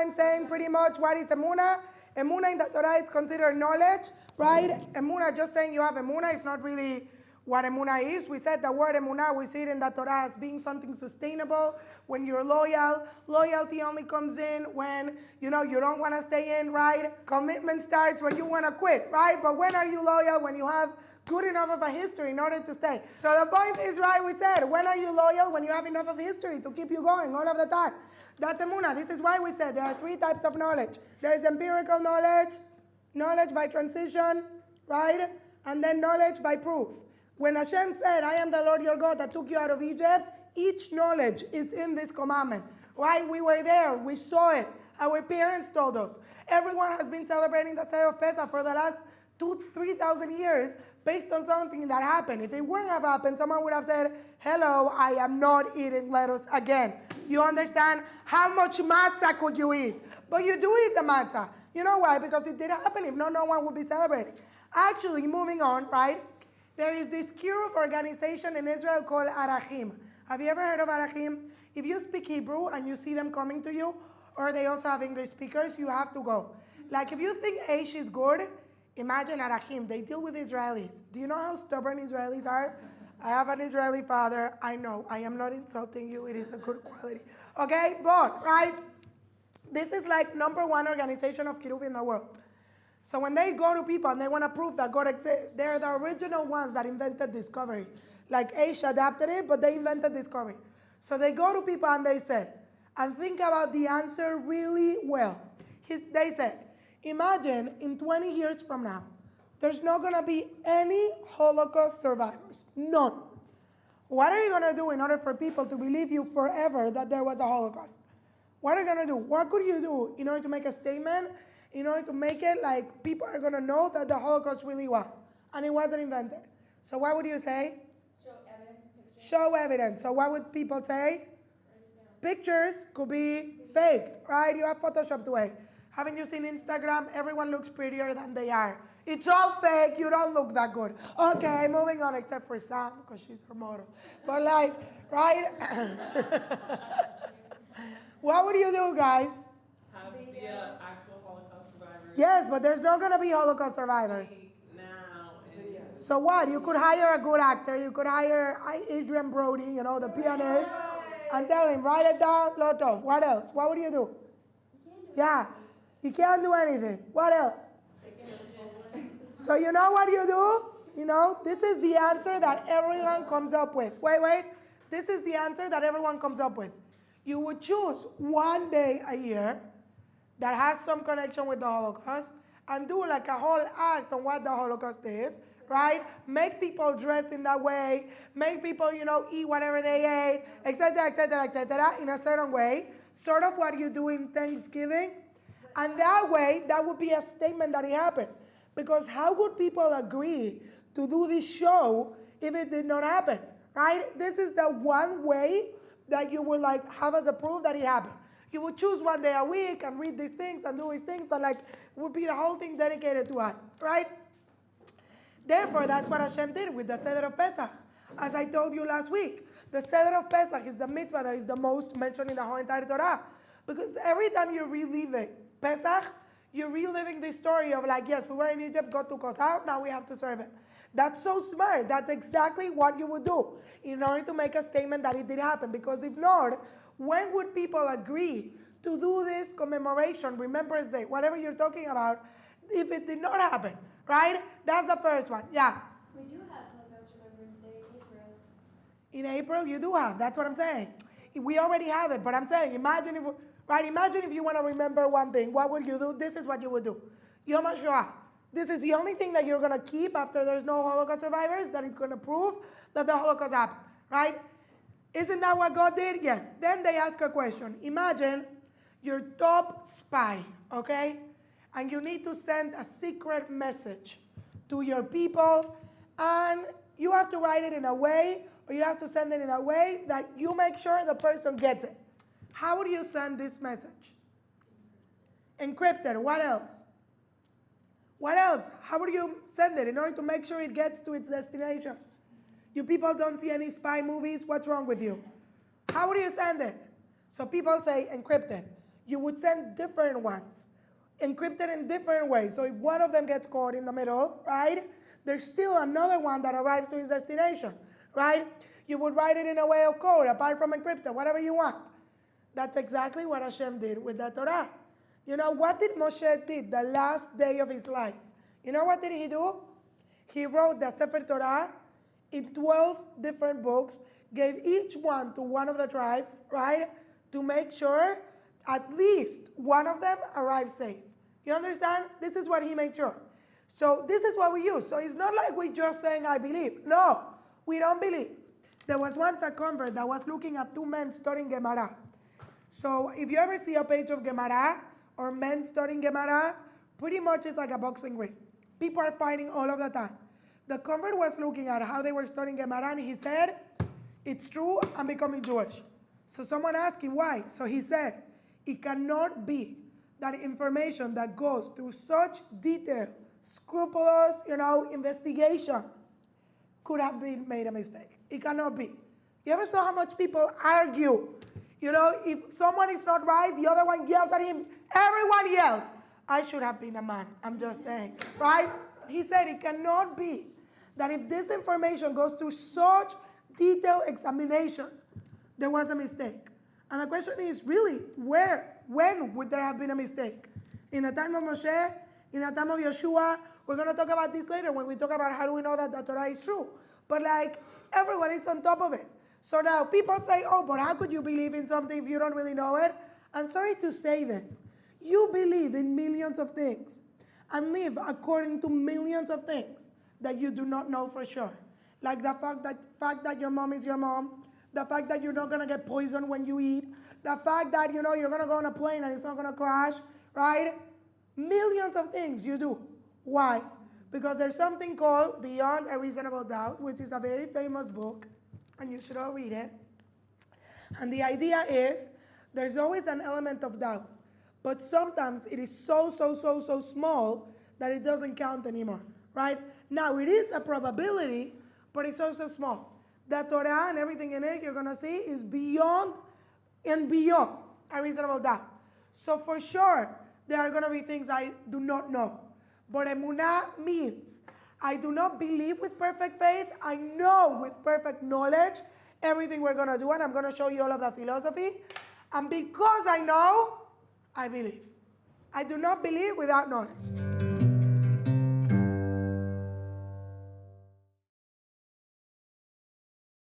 I'm saying pretty much what is emunah. Emunah in the Torah is considered knowledge, right? Emunah, just saying you have emunah, is not really what emunah is. We said the word emunah, we see it in the Torah as being something sustainable. When you're loyal, loyalty only comes in when, you don't want to stay in, right? Commitment starts when you want to quit, right? But when are you loyal? When you have good enough of a history in order to stay. So the point is, right, we said, when are you loyal? When you have enough of history to keep you going all of the time. That's emunah. This is why we said there are 3 types of knowledge. There is empirical knowledge, knowledge by transition, right? And then knowledge by proof. When Hashem said, I am the Lord your God that took you out of Egypt, each knowledge is in this commandment. Right? We were there. We saw it. Our parents told us. Everyone has been celebrating the Seder of Pesach for the last 2,000-3,000 years based on something that happened. If it wouldn't have happened, someone would have said, hello, I am not eating lettuce again. You understand? How much matzah could you eat? But you do eat the matzah. You know why? Because it didn't happen. If not, no one would be celebrating. Actually, moving on, right? There is this kiruv organization in Israel called Arachim. Have you ever heard of Arachim? If you speak Hebrew and you see them coming to you, or they also have English speakers, you have to go. Like if you think Aish is good, imagine Arachim. They deal with Israelis. Do you know how stubborn Israelis are? I have an Israeli father. I know. I am not insulting you. It is a good quality. Okay? But, right? This is like #1 organization of kiruv in the world. So when they go to people and they want to prove that God exists, they're the original ones that invented discovery. Like Aish adapted it, but they invented discovery. So they go to people and they said, and think about the answer really well. They said, imagine in 20 years from now, there's not going to be any Holocaust survivors. None. What are you going to do in order for people to believe you forever that there was a Holocaust? What are you going to do? What could you do in order to make a statement, in order to make it like people are going to know that the Holocaust really was, and it wasn't invented? So what would you say? Show evidence. Pictures. Show evidence. So what would people say? Pictures could be faked, right? You have Photoshopped away. Haven't you seen Instagram? Everyone looks prettier than they are. It's all fake. You don't look that good. Okay, moving on, except for Sam, because she's her model. But like, right? What would you do, guys? Have the actual Holocaust survivors. Yes, but there's not going to be Holocaust survivors. Now. So what? You could hire a good actor. You could hire Adrian Brody, the pianist, and tell him, write it down, Lotov. What else? What would you do? Yeah, you can't do anything. What else? So you know what you do? This is the answer that everyone comes up with. Wait. This is the answer that everyone comes up with. You would choose one day a year that has some connection with the Holocaust and do like a whole act on what the Holocaust is, right? Make people dress in that way, make people, eat whatever they ate, etc., in a certain way, sort of what you do in Thanksgiving. And that way, that would be a statement that it happened. Because how would people agree to do this show if it did not happen, right? This is the one way that you would have as a proof that it happened. You would choose one day a week and read these things and do these things, and would be the whole thing dedicated to it, right? Therefore, that's what Hashem did with the Seder of Pesach. As I told you last week, the Seder of Pesach is the mitzvah that is the most mentioned in the whole entire Torah. Because every time you're reliving Pesach, you're reliving the story of yes, we were in Egypt, God took us out, now we have to serve him. That's so smart. That's exactly what you would do in order to make a statement that it did happen. Because if not, when would people agree to do this commemoration, Remembrance Day, whatever you're talking about, if it did not happen, right? That's the first one. Yeah? We do have Holocaust Remembrance Day in April. In April, you do have. That's what I'm saying. We already have it, but I'm saying, imagine if you want to remember one thing. What would you do? This is what you would do. Yom HaShoah. This is the only thing that you're going to keep after there's no Holocaust survivors, that is going to prove that the Holocaust happened, right? Isn't that what God did? Yes. Then they ask a question. Imagine your top spy, okay? And you need to send a secret message to your people, and you have to write it in a way, or you have to send it in a way that you make sure the person gets it. How would you send this message? Encrypted. What else? What else? How would you send it in order to make sure it gets to its destination? You people don't see any spy movies. What's wrong with you? How would you send it? So people say encrypted. you would send different ones, encrypted in different ways. So if one of them gets caught in the middle, right, there's still another one that arrives to its destination, right? You would write it in a way of code, apart from encrypted, whatever you want. That's exactly what Hashem did with the Torah. You know, what did Moshe did the last day of his life? You know what did he do? He wrote the Sefer Torah in 12 different books, gave each one to one of the tribes, right, to make sure at least one of them arrived safe. You understand? This is what he made sure. So this is what we use. So it's not like we just saying, I believe. No, we don't believe. There was once a convert that was looking at two men studying Gemara. So if you ever see a page of Gemara or men studying Gemara, pretty much it's like a boxing ring. People are fighting all of the time. The convert was looking at how they were studying Gemara, and he said, it's true, I'm becoming Jewish. So someone asked him why. So he said, it cannot be that information that goes through such detail, scrupulous, investigation could have been made a mistake. It cannot be. You ever saw how much people argue? If someone is not right, the other one yells at him. Everyone yells. I should have been a man. I'm just saying, right? He said it cannot be that if this information goes through such detailed examination, there was a mistake. And the question is really, when would there have been a mistake? In the time of Moshe? In the time of Yeshua? We're going to talk about this later when we talk about how do we know that the Torah is true. But everyone is on top of it. So now people say, oh, but how could you believe in something if you don't really know it? I'm sorry to say this. You believe in millions of things and live according to millions of things that you do not know for sure. Like the fact that your mom is your mom, the fact that you're not going to get poisoned when you eat, the fact that, you're going to go on a plane and it's not going to crash, right? Millions of things you do. Why? Because there's something called Beyond a Reasonable Doubt, which is a very famous book, and you should all read it. And the idea is there's always an element of doubt. But sometimes it is so small that it doesn't count anymore, right? Now, it is a probability, but it's also small. The Torah and everything in it, you're going to see, is beyond and beyond a reasonable doubt. So for sure, there are going to be things I do not know. But emunah means I do not believe with perfect faith. I know with perfect knowledge everything we're going to do, and I'm going to show you all of the philosophy. And because I know, I believe. I do not believe without knowledge.